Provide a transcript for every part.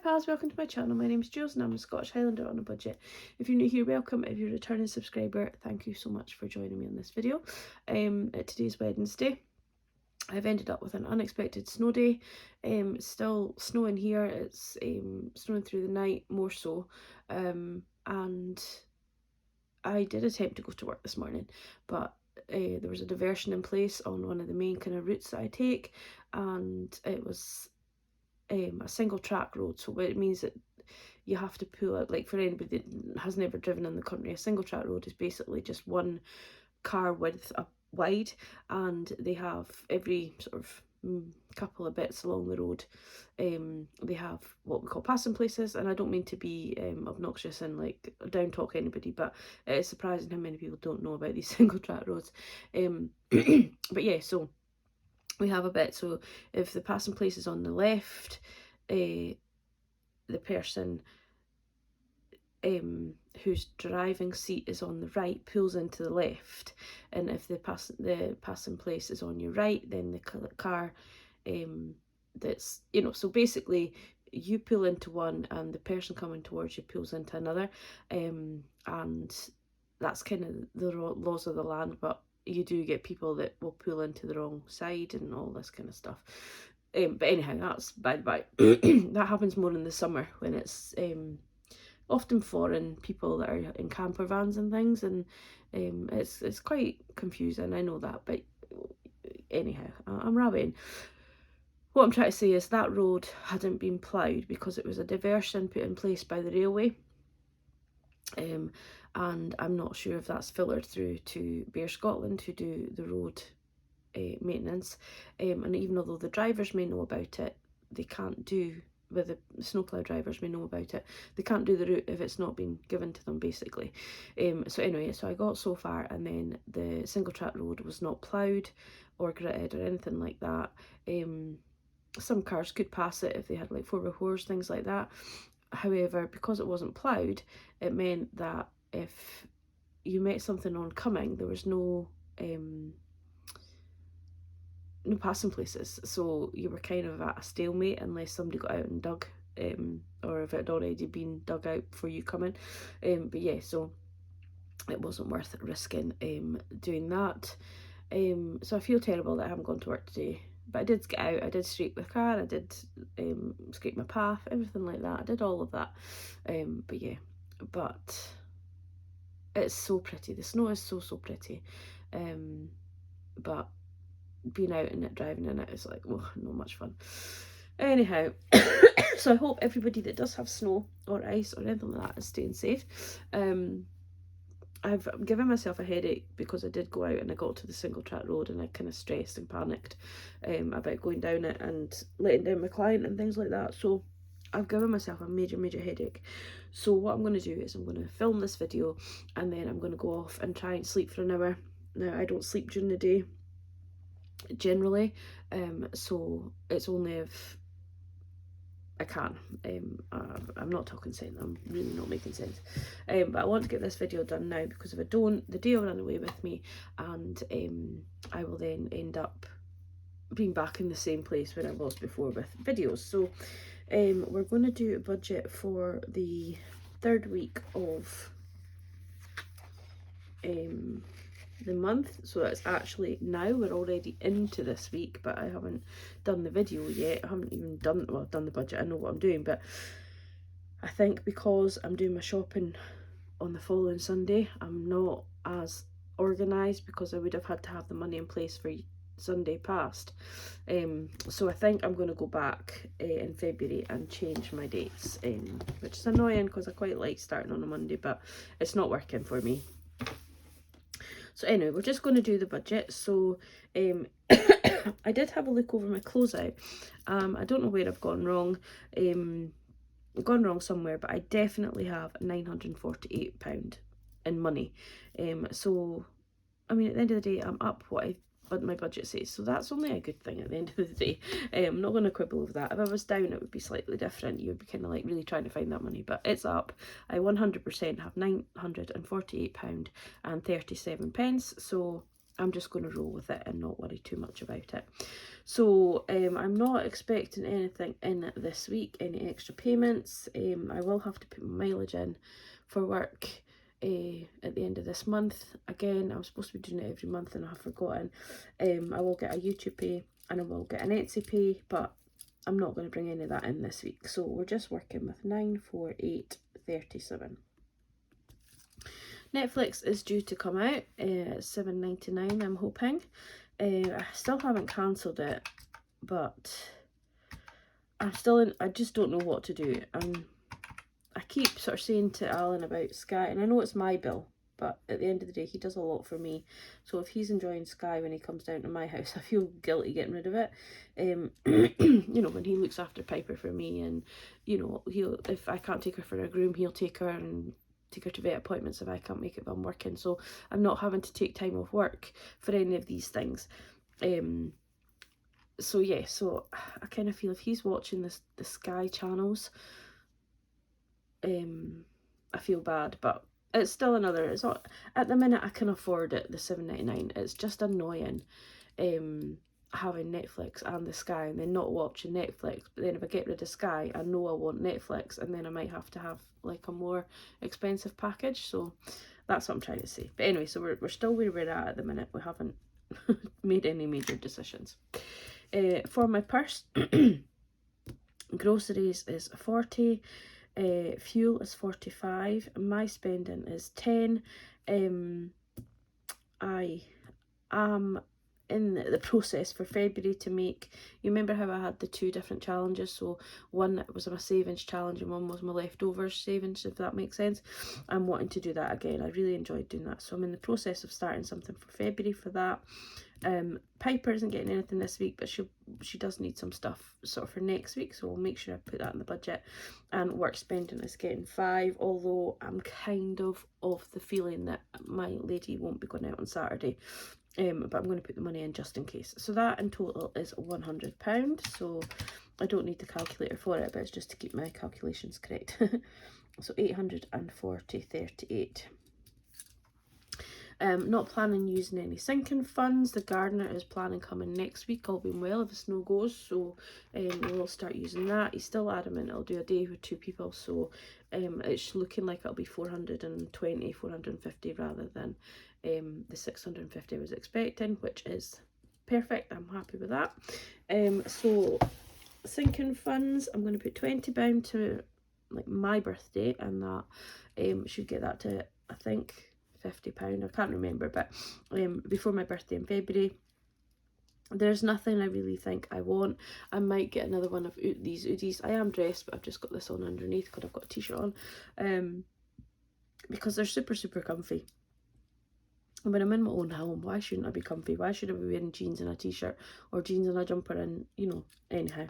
pals, welcome to my channel. My name is Julz and I'm a Scottish Highlander on a budget. If you're new here, welcome. If you're a returning subscriber, thank you so much for joining me on this video. Today's Wednesday. I've ended up with an unexpected snow day. Still snowing here. It's snowing through the night, more so. And I did attempt to go to work this morning, but there was a diversion in place on one of the main kind of routes that I take, and it was a single track road, so it means that you have to pull out, like for anybody that has never driven in the country, a single track road is basically just one car width wide, and they have every sort of couple of bits along the road, they have what we call passing places, and I don't mean to be obnoxious and like down talk anybody, but it is surprising how many people don't know about these single track roads. But yeah, so we have a bit, so if the passing place is on the left, the person whose driving seat is on the right pulls into the left, and if the passing place is on your right, then the car that's, you know, so basically you pull into one and the person coming towards you pulls into another, and that's kind of the laws of the land, but you do get people that will pull into the wrong side and all this kind of stuff. But anyhow, that's by the by. That happens more in the summer when it's often foreign people that are in camper vans and things, and it's quite confusing, I know that, but anyhow, I'm rabbiting. What I'm trying to say is that road hadn't been ploughed because it was a diversion put in place by the railway. And I'm not sure if that's filtered through to Bear Scotland, who do the road maintenance, and even although the drivers may know about it, they can't do, with the snowplow drivers may know about it, they can't do the route if it's not been given to them, basically. So anyway, so I got so far, and then the single track road was not ploughed or gritted or anything like that. Some cars could pass it if they had like 4x4s, things like that. However, because it wasn't ploughed, it meant that if you met something oncoming, there was no passing places, so you were kind of at a stalemate unless somebody got out and dug, or if it had already been dug out before you come in. But yeah, so it wasn't worth risking doing that. So I feel terrible that I haven't gone to work today, but I did get out, I did scrape the car, I did scrape my path, everything like that. I did all of that. But yeah, but it's so pretty. The snow is so pretty. But being out in it, driving in it, is like, oh, not much fun. Anyhow, so I hope everybody that does have snow or ice or anything like that is staying safe. I've given myself a headache because I did go out and I got to the single track road and I kind of stressed and panicked about going down it and letting down my client and things like that. So I've given myself a major headache. So what I'm going to do is I'm going to film this video, and then I'm going to go off and try and sleep for an hour. Now, I don't sleep during the day generally, so it's only if I can. I'm not talking sense, I'm really not making sense, but I want to get this video done now, because if I don't, the day will run away with me, and I will then end up being back in the same place where I was before with videos. So we're going to do a budget for the third week of the month, so it's actually now we're already into this week, but I haven't done the video yet. I haven't even done, well, I've done the budget, I know what I'm doing, but I think because I'm doing my shopping on the following Sunday, I'm not as organised, because I would have had to have the money in place for Sunday past. So I think I'm going to go back in February and change my dates, which is annoying because I quite like starting on a Monday, but it's not working for me. So anyway, we're just going to do the budget. So I did have a look over my closeout. I don't know where I've gone wrong. Gone wrong somewhere, but I definitely have £948 in money. So I mean, at the end of the day, I'm up what my budget says, so that's only a good thing at the end of the day. I'm not going to quibble with that. If I was down, it would be slightly different. You would be kind of like really trying to find that money, but it's up. I 100% have £948 and 37 pence, so I'm just going to roll with it and not worry too much about it. So I'm not expecting anything in this week, any extra payments. I will have to put mileage in for work at the end of this month. Again, I'm supposed to be doing it every month and I have forgotten. I will get a YouTube pay and I will get an Etsy pay, but I'm not going to bring any of that in this week. So we're just working with 948.37. Netflix is due to come out at $7.99, I'm hoping. I still haven't cancelled it, but I'm still in, I just don't know what to do. I keep sort of saying to Alan about Sky, and I know it's my bill, but at the end of the day, he does a lot for me. So if he's enjoying Sky when he comes down to my house, I feel guilty getting rid of it. You know, when he looks after Piper for me, and, you know, if I can't take her for a groom, he'll take her and take her to vet appointments if I can't make it if I'm working. So I'm not having to take time off work for any of these things. So yeah, so I kind of feel if he's watching the Sky channels, I feel bad, but it's still another, it's not, at the minute I can afford it, the $7.99. It's just annoying having Netflix and the Sky and then not watching Netflix. But then if I get rid of Sky, I know I want Netflix, and then I might have to have like a more expensive package. So that's what I'm trying to say. But anyway, so we're still where we're at the minute. We haven't made any major decisions. For my purse, groceries is 40, fuel is 45, my spending is 10. I am in the process for February to make, you remember how I had the two different challenges, so one was my savings challenge and one was my leftovers savings, if that makes sense. I'm wanting to do that again. I really enjoyed doing that, so I'm in the process of starting something for February for that. Piper isn't getting anything this week, but she does need some stuff sort of for next week, so we'll make sure I put that in the budget. And work spending is getting 5, although I'm kind of the feeling that my lady won't be going out on Saturday, but I'm going to put the money in just in case. So that in total is £100, so I don't need the calculator for it, but it's just to keep my calculations correct. So 840.38. Not planning using any sinking funds. The gardener is planning coming next week, all being well, if the snow goes, so we'll start using that. He's still adamant it'll do a day with 2 people, so it's looking like it'll be 450 rather than the 650 I was expecting, which is perfect. I'm happy with that. So sinking funds, I'm going to put £20 to like my birthday, and that should get that to, I think, £50, I can't remember, but before my birthday in February. There's nothing I really think I want. I might get another one of these hoodies. I am dressed, but I've just got this on underneath because I've got a t-shirt on, because they're super comfy. And when I'm in my own home, why shouldn't I be comfy? Why should I be wearing jeans and a t-shirt, or jeans and a jumper, and, you know, anyhow.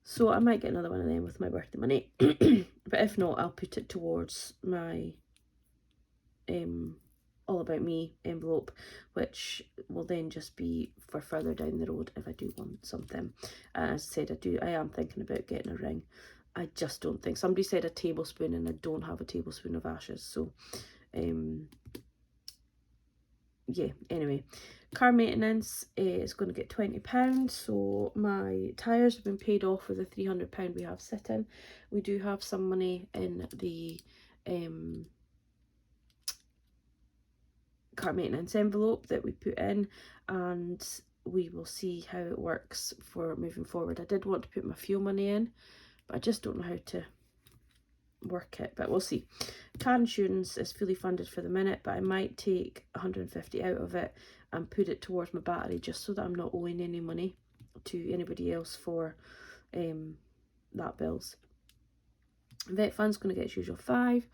So I might get another one of them with my birthday money. But if not, I'll put it towards my All About Me envelope, which will then just be for further down the road if I do want something. As I said, I am thinking about getting a ring. I just don't think, somebody said a tablespoon and I don't have a tablespoon of ashes, so yeah, anyway. Car maintenance is going to get £20, so my tyres have been paid off with the £300 we have sitting. We do have some money in the car maintenance envelope that we put in, and we will see how it works for moving forward. I did want to put my fuel money in, but I just don't know how to work it, but we'll see. Car insurance is fully funded for the minute, but I might take 150 out of it and put it towards my battery, just so that I'm not owing any money to anybody else for that bills. Vet fund's going to get its usual 5.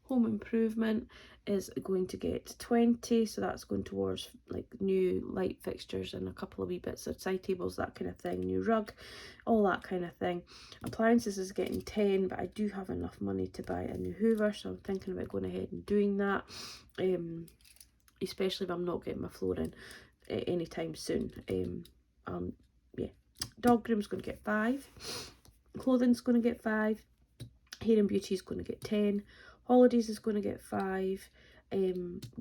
Home improvement is going to get 20, so that's going towards like new light fixtures and a couple of wee bits of side tables, that kind of thing, new rug, all that kind of thing. Appliances is getting 10, but I do have enough money to buy a new hoover, so I'm thinking about going ahead and doing that, especially if I'm not getting my flooring anytime soon. Yeah, dog groom's going to get 5, clothing's going to get 5, hair and beauty is going to get 10, holidays is going to get 5,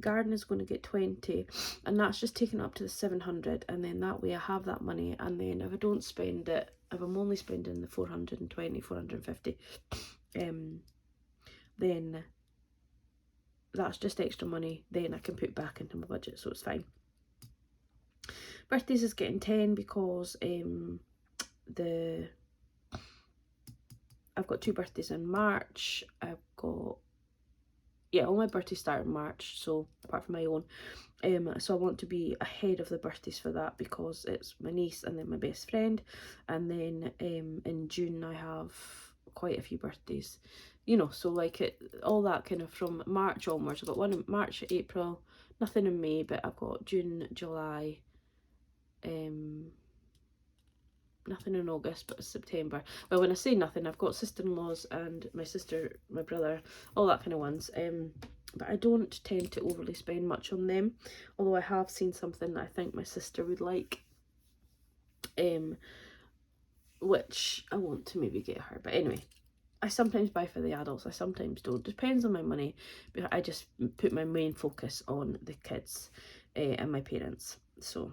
Garden is going to get 20, and that's just taken up to the 700, and then that way I have that money, and then if I don't spend it, if I'm only spending the 420, 450, then that's just extra money, then I can put back into my budget, so it's fine. Birthdays is getting 10 because I've got 2 birthdays in March. I've got, yeah, all my birthdays start in March, so apart from my own. So I want to be ahead of the birthdays for that because it's my niece and then my best friend. And then in June I have quite a few birthdays, you know, so like all that kind of from March onwards. I've got one in March, April, nothing in May, but I've got June, July, nothing in August, but September. Well, when I say nothing, I've got sister-in-laws and my sister, my brother, all that kind of ones. But I don't tend to overly spend much on them, although I have seen something that I think my sister would like, which I want to maybe get her. But anyway, I sometimes buy for the adults, I sometimes don't. Depends on my money, but I just put my main focus on the kids and my parents. So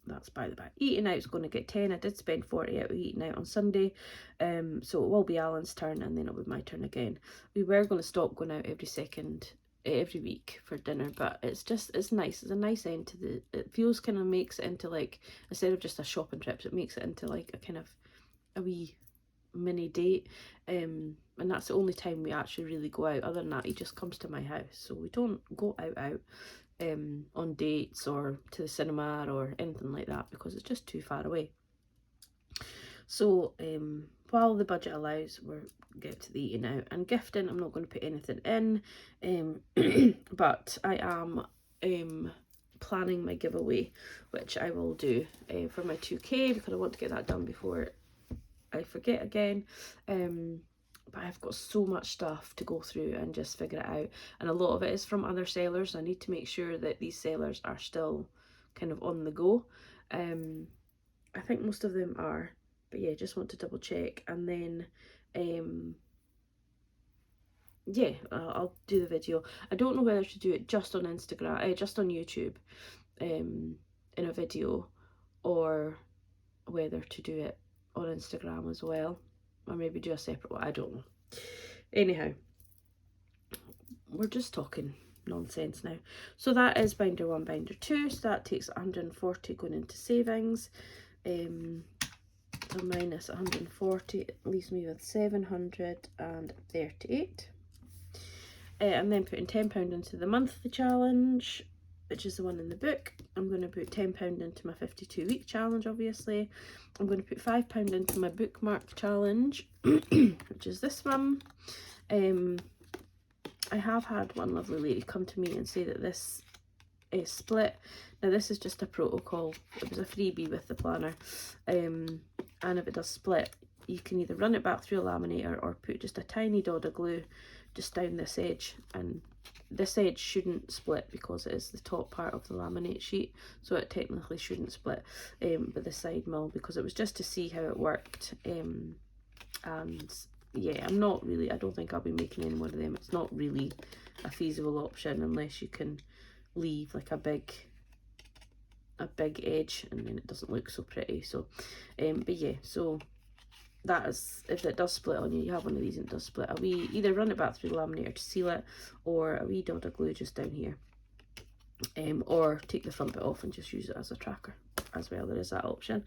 that's by the by. Eating out is going to get 10. I did spend 40 out eating out on Sunday, so it will be Alan's turn and then it'll be my turn again. We were going to stop going out every week for dinner, but it's nice. It's a nice end to the, it feels kind of makes it into like, instead of just a shopping trip, it makes it into like a kind of a wee mini date, and that's the only time we actually really go out. Other than that, he just comes to my house, so we don't go out on dates or to the cinema or anything like that because it's just too far away. So while the budget allows, we'll get to the eating out. And gifting, I'm not going to put anything in, but I am planning my giveaway, which I will do for my 2K because I want to get that done before I forget again. But I've got so much stuff to go through and just figure it out, and a lot of it is from other sellers. I need to make sure that these sellers are still kind of on the go. I think most of them are, but yeah, just want to double check. And then yeah, I'll do the video. I don't know whether to do it just on Instagram, just on YouTube in a video, or whether to do it on Instagram as well, or maybe do a separate one. I don't know. Anyhow, we're just talking nonsense now. So that is binder 1, binder 2, so that takes 140 going into savings. So minus 140 leaves me with 738. I'm then putting £10 into the monthly challenge, which is the one in the book. I'm going to put £10 into my 52-week challenge, obviously. I'm going to put £5 into my bookmark challenge, which is this one. I have had one lovely lady come to me and say that this is split. Now this is just a protocol. It was a freebie with the planner. And if it does split, you can either run it back through a laminator or put just a tiny dot of glue just down this edge, and this edge shouldn't split because it is the top part of the laminate sheet, so it technically shouldn't split, but the side will, because it was just to see how it worked. And yeah, I don't think I'll be making any more of them. It's not really a feasible option unless you can leave like a big edge, and then it doesn't look so pretty. So but yeah, so that is, if it does split on you, you have one of these and it does split, a wee, either run it back through the laminator to seal it, or a wee dot of glue just down here, or take the front bit off and just use it as a tracker as well. There is that option.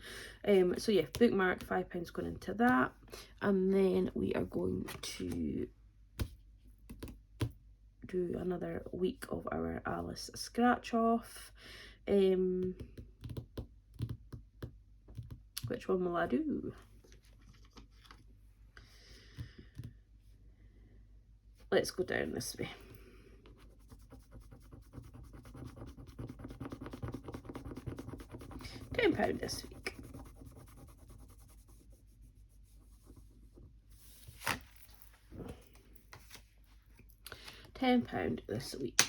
So yeah, bookmark, £5 going into that, and then we are going to do another week of our Alice scratch off. Which one will I do? Let's go down this way. £10 this week. £10 this week.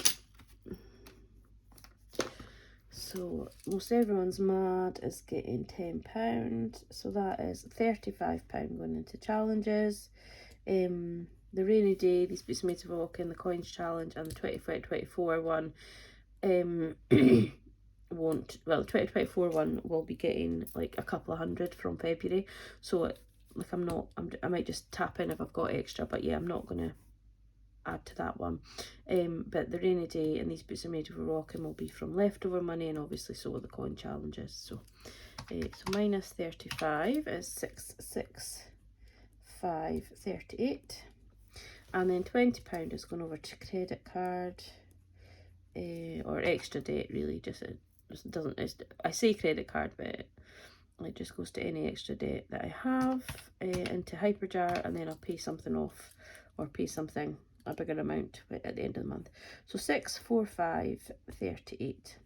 So most everyone's mad is getting £10, so that is £35 going into challenges. the rainy day, these boots are made to walk in, the coins challenge, and the 2024 one won't, well, the 2024 one will be getting like a couple of hundred from February, so like I might just tap in if I've got extra, but yeah, I'm not gonna add to that one. But the rainy day and these boots are made of rocking will be from leftover money, and obviously so will the coin challenges. So so minus 35 is 665.38, and then £20 is going over to credit card, or extra debt really, just it doesn't, I say credit card, but it just goes to any extra debt that I have, into Hyperjar, and then I'll pay something off, or pay something, a bigger amount at the end of the month. So 645.38.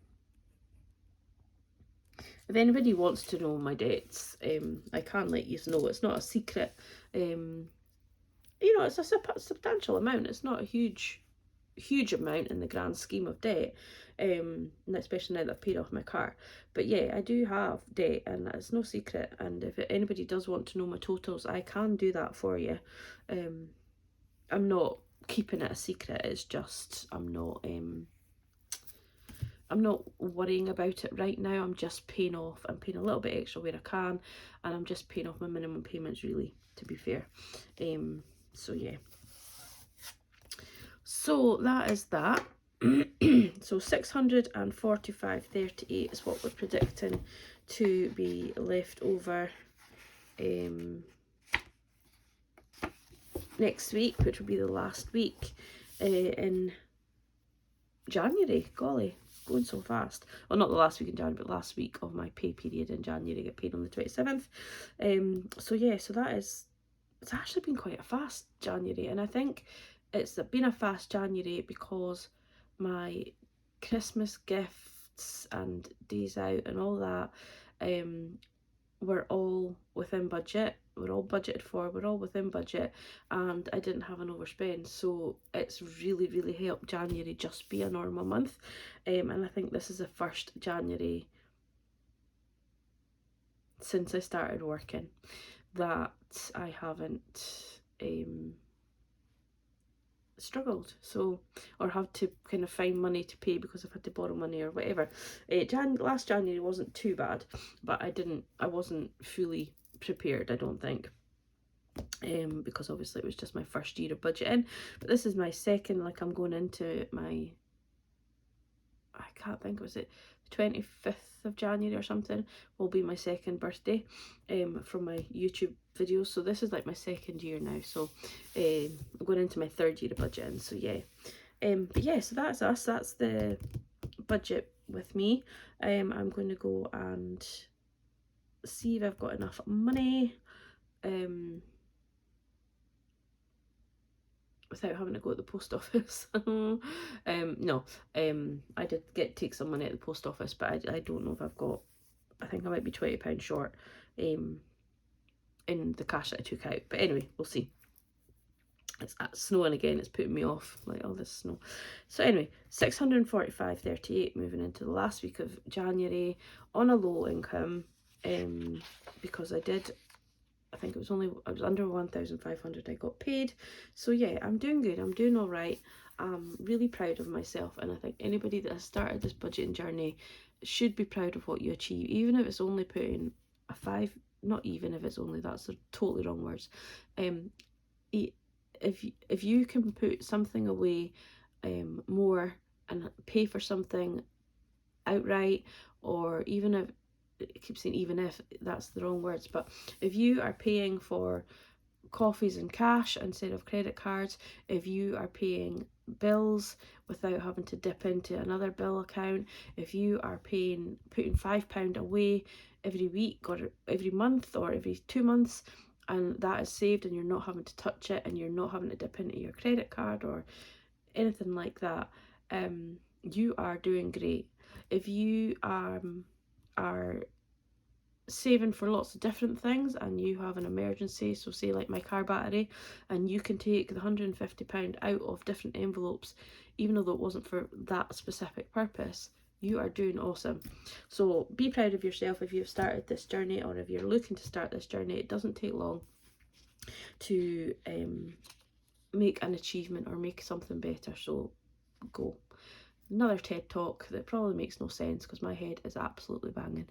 If anybody wants to know my debts, I can let you know. It's not a secret. You know, it's a substantial amount. It's not a huge amount in the grand scheme of debt, especially now that I've paid off my car. But yeah, I do have debt, and it's no secret. And if anybody does want to know my totals, I can do that for you. I'm not keeping it a secret. It's just I'm not worrying about it right now. I'm just paying off. I'm paying a little bit extra where I can, and I'm just paying off my minimum payments, really, to be fair. So yeah. So that is that. So 645.38 is what we're predicting to be left over next week, which will be the last week in January. Golly, going so fast. Well, not the last week in January, but last week of my pay period in January. I get paid on the 27th. So yeah, so it's actually been quite a fast January, and I think it's been a fast January because my Christmas gifts and days out and all that were all within budget. We're all budgeted for, we're all within budget, and I didn't have an overspend. So it's really helped January just be a normal month. And I think this is the first January since I started working that I haven't struggled, so, or have to kind of find money to pay because I've had to borrow money or whatever. Last January wasn't too bad, but I wasn't fully prepared, I don't think, because obviously it was just my first year of budgeting. But this is my second, like I'm going into my, I can't think, was it 25th of January or something, will be my second birthday from my YouTube videos. So this is like my second year now, so I'm going into my third year of budgeting. So yeah, but yeah, so that's us. That's the budget with me. I'm going to go and see if I've got enough money without having to go to the post office. No, I did take some money at the post office, but I don't know if I've got, I think I might be £20 short in the cash that I took out. But anyway, we'll see. It's snowing again, it's putting me off, like all this snow. So anyway, 645.38 moving into the last week of January on a low income, because I think I was under 1,500 I got paid. So yeah, I'm doing good, I'm doing all right. I'm really proud of myself, and I think anybody that has started this budgeting journey should be proud of what you achieve, even if it's only putting a 5, not even if it's only, that's totally wrong words. If you can put something away more and pay for something outright, or even if, I keep saying even if, that's the wrong words, but if you are paying for coffees in cash instead of credit cards, if you are paying bills without having to dip into another bill account, if you are putting £5 away every week or every month or every 2 months, and that is saved, and you're not having to touch it, and you're not having to dip into your credit card or anything like that, you are doing great. If you are saving for lots of different things and you have an emergency, so say like my car battery, and you can take the £150 out of different envelopes, even though it wasn't for that specific purpose, you are doing awesome. So be proud of yourself if you've started this journey, or if you're looking to start this journey. It doesn't take long to make an achievement or make something better. So go. Another TED talk that probably makes no sense because my head is absolutely banging.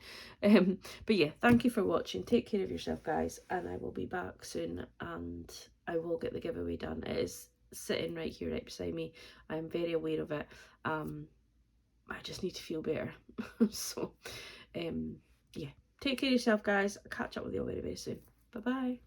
But yeah, thank you for watching. Take care of yourself, guys, and I will be back soon, and I will get the giveaway done. It is sitting right here, right beside me. I'm very aware of it. I just need to feel better. So, yeah, take care of yourself, guys. I'll catch up with you all very, very soon. Bye bye.